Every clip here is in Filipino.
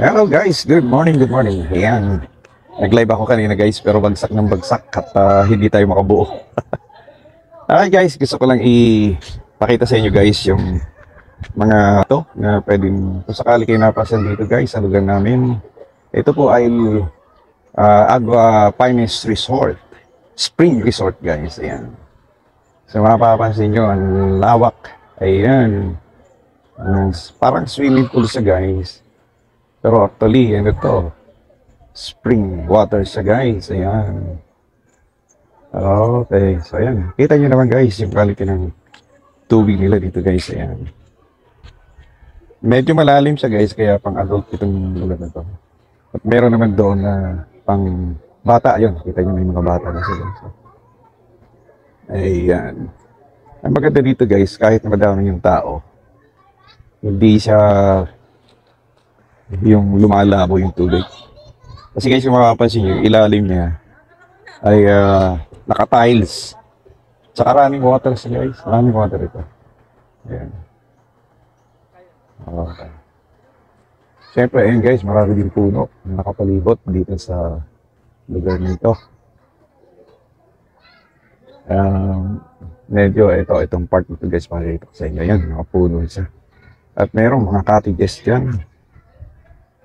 Hello guys, good morning, good morning. Ayan, nag-live ako kanina guys, pero bagsak ng bagsak at hindi tayo makabuo. Alright guys, gusto ko lang ipakita sa inyo guys yung mga to na pwedeng, kung sakali kayo napasan dito guys, sa lugar namin. Ito po ay Agua Finest Resort, Spring Resort guys, ayan. So mapapansin nyo, ang lawak, ayan. Parang swimming pool siya guys. Pero actually, ano to? Spring water siya guys. Ayan. Okay. So ayan. Kita nyo naman guys yung quality ng tubig nila dito guys. Ayan. Medyo malalim siya guys. Kaya pang adult itong lugar na to. At meron naman doon na pang bata. Yun. Kita nyo may mga bata na sila. So, ayan. Ang maganda dito guys, kahit madami yung tao, hindi siya yung lumalabo yung tubig. Kasi guys, kung makapansin nyo, ilalim niya ay naka-tiles. Tsaka running water siya guys. Running water ito. Ayan. Okay. Siyempre, ayun guys, marami din puno na nakapalibot dito sa lugar nito. Medyo itong part nito guys, pakikita ko sa inyo. Ayan, nakapuno siya. At merong mga cottages dyan.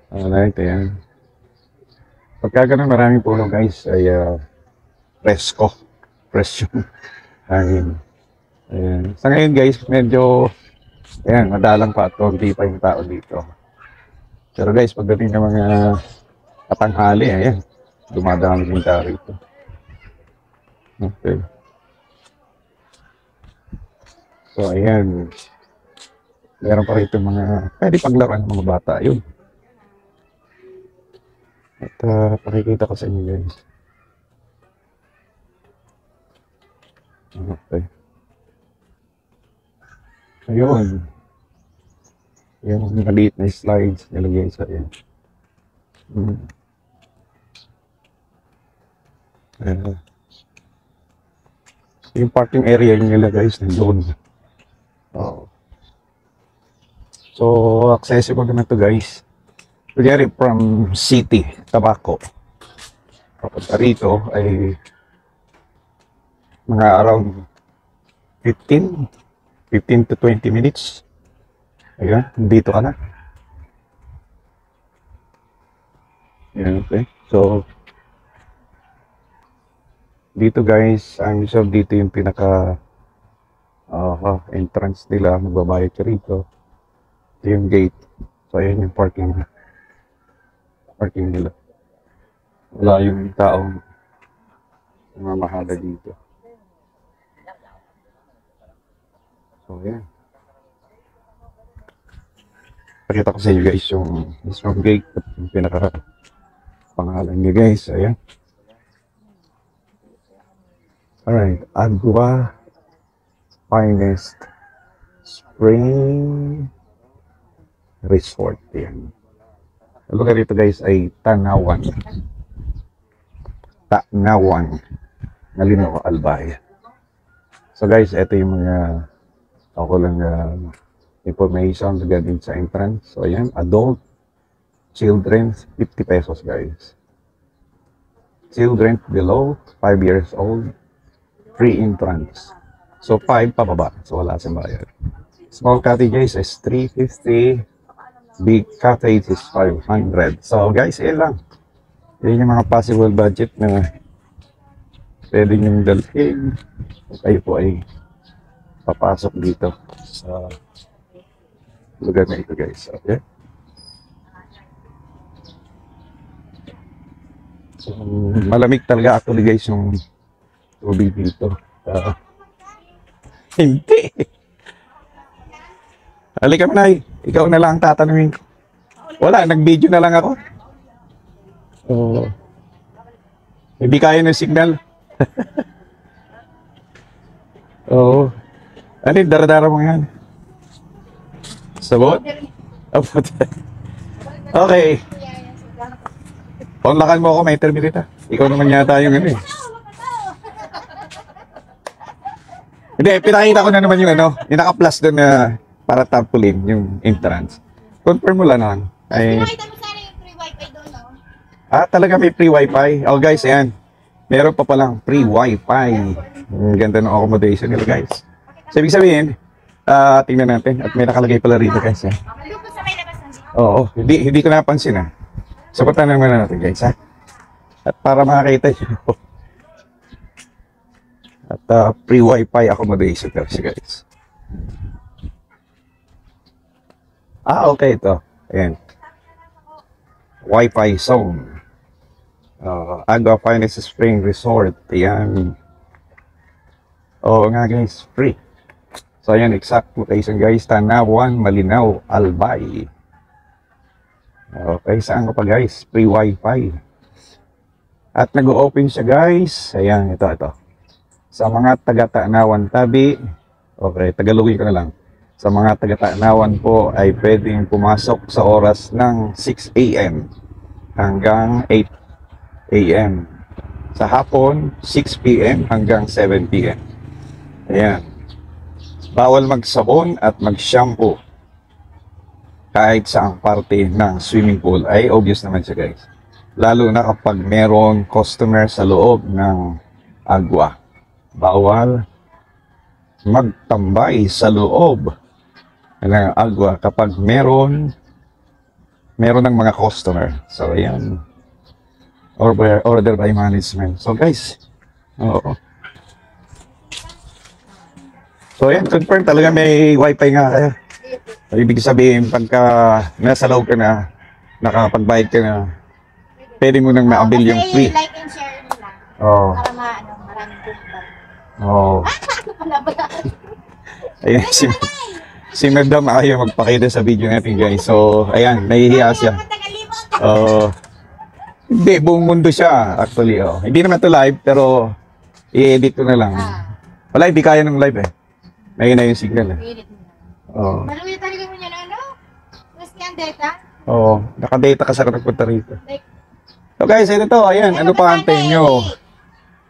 Alright, ayan. Pagka ganun maraming puno guys ay presko. Fresh yung hangin. Ayan. Sa ngayon guys, medyo ayan, madalang pa at konti pa yung tao dito. Pero guys, pagdating ng mga katanghali, ayan, dumadami yung tao rito. Okay. So ayan, meron pa rito mga pwede paglaruan ng mga bata. Yun. At pakikita ko sa inyo guys. Okay. Ayun. Yan ang maliit na slides nilagay sa yan. Yung parking area nila guys nandun. Oh. So accessible naman to guys. Kunyari from city, Tabaco. Papunta rito ay mga around 15 to 20 minutes. Ayan, dito ka na. Ayan, okay. So, dito guys, ang usual dito yung pinaka entrance nila. Magbabayad ka rito. Ito yung gate. So, ayan yung parking nila. Wala yung taong mamahala dito. So, ayan. Pakita ko sa inyo guys yung mismong gate at yung pinaka pangalan niya guys. Ayan. Alright. Agua Finest Spring Resort. Ayan. Ang lugar dito guys ay Tanawan. Nalino Albay. So guys, ito yung mga ako lang information regarding sa entrance. So ayan, adult, children, 50 pesos guys. Children below 5 years old, free entrance. So 5 pababa, so wala sa bayad. Small cottages is 350. Big cottage is 500. So guys, yan lang. Yan yung mga possible budget na pwede nyo dalhin. Kayo po ay papasok dito sa lugar na ito guys. Okay? So, malamig talaga actually guys yung tubig dito. Hindi. Halika mo na, ikaw na lang ang tatanungin ko. Wala, nag-video na lang ako. Hindi kaya ng signal. Oo. Ano yung daradara mo yan? Sabot? Okay. Paunlakan mo ako, may terminita. Ikaw naman yata yung ano eh. Hindi, pinakita ko na naman yung ano, yung naka-plus doon na para tarpaulin yung entrance. Confirm mo lang lang. Ay, Talaga may free wifi. Oh guys, ayan. Meron pa palang free wifi. Ang ganda ng accommodation nila guys. So, ibig sabihin, tingnan natin. At may nakalagay pala rito guys. Eh. Oo, hindi ko napansin ah. So, punta naman natin guys ha. At para makakita nyo. At free wifi accommodation guys. Okay ito. Ayan. Wi-Fi zone. Agua Finest Spring Resort. Ayan. Oo nga guys, free. So ayan, exact location guys. Tanawan, Malinaw, Albay. Okay, saan ka pa guys? Free wifi. At nag-open siya guys. Ayan, ito. Sa mga taga-Tanawan Tabi. Okay, Tagalogin ko na lang. Sa mga taga-Tanawan po ay pwedeng pumasok sa oras ng 6 AM hanggang 8 AM. Sa hapon, 6 PM hanggang 7 PM. Ayan. Bawal magsabon at mag-shampoo kahit saang parte ng swimming pool. Ay obvious naman siya guys. Lalo na kapag meron customer sa loob ng agwa. Bawal magtambay sa loob ng agwa kapag meron ng mga customer. So ayan. Order by management. So guys, oo. So ayan, confirm talaga may wifi nga kayo. Ibig sabihin, pagka nasa loob ka na, nakapagbayad ka na, pwede mo nang ma-avail yung free. Like and share nila. Oo. Para maraming kumpa. Oo. Ayan, si Madam ayaw magpakita sa video natin guys. So, ayan, nahihiya siya. Hindi, buong mundo siya actually. Hindi naman to live, pero i-edit ko na lang. Wala, hindi kaya ng live eh. Ngayon na yung signal eh. Maluya talaga mo niya na ano? Mas ang data? Oo, nakadata ka sa nagpunta rito. So guys, ito to, ayan, ano pa antay nyo?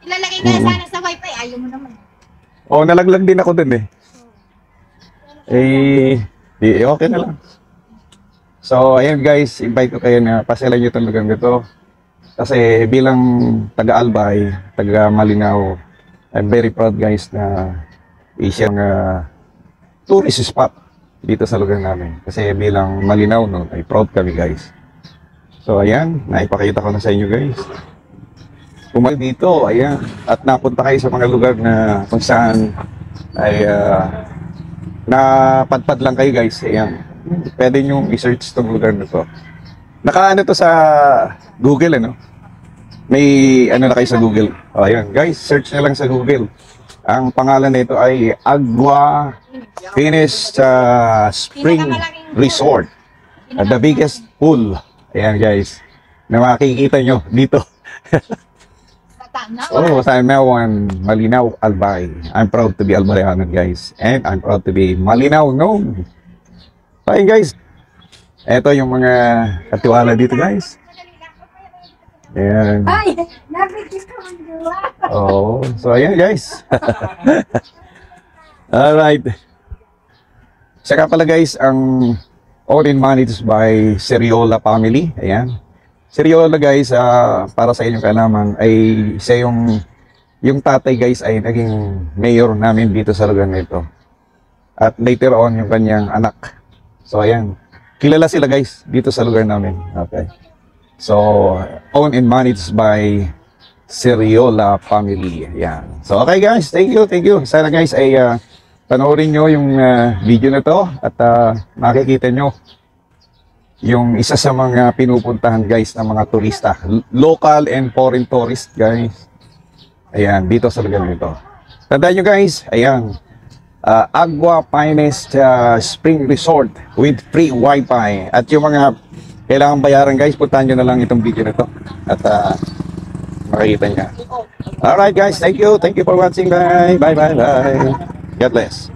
Ilalagay ka sana sa wifi, ayaw mo naman. Nalaglag din ako dun eh. Okay na lang. So, ayan guys, invite ko kayo na pasyalan nyo itong lugar nito. Kasi bilang taga-Albay, taga-Malinaw, I'm very proud guys na isang tourist spot dito sa lugar namin. Kasi bilang Malinaw, no, ay proud kami guys. So, ayan, naipakita ko na sa inyo guys. Pumal dito, ayan, at napunta kayo sa mga lugar na kung saan ay napadpad lang kayo guys. Ayan, pwede nyo i-search itong lugar na to. Nakaano to sa Google, ano? May ano na kayo sa Google. Ayan, guys, search na lang sa Google. Ang pangalan nito ay Agua Finest Spring Resort. The biggest pool. Ayan, guys. Na makikita nyo dito. Tanawan, Malinaw, Albay. I'm proud to be Albayanan, guys. And I'm proud to be Malinaw known. So, ayun, guys. Ito yung mga katiwala dito, guys. Ayan. So ayan guys. Alright. Saka pala guys, ang owned and managed by Seriola family. Ayan. Seriola guys, para sa inyong kaalaman, ay isa yung tatay guys ay naging mayor namin dito sa lugar nito. At later on, yung kanyang anak. So ayan. Kilala sila guys dito sa lugar namin. Okay. So, owned and managed by Seriola family. Yan. So, okay guys, thank you. Sana guys ay panoorin nyo yung video na to at makikita nyo yung isa sa mga pinupuntahan guys ng mga turista. Local and foreign tourist guys. Ayan, dito sa lugar nito. Tandaan nyo guys, ayan. Agua Finest Spring Resort with free wifi. At yung mga kailangan bayaran guys, puntahan nyo na lang itong video na to at makikita nyo. Alright guys, thank you for watching. Bye. God bless.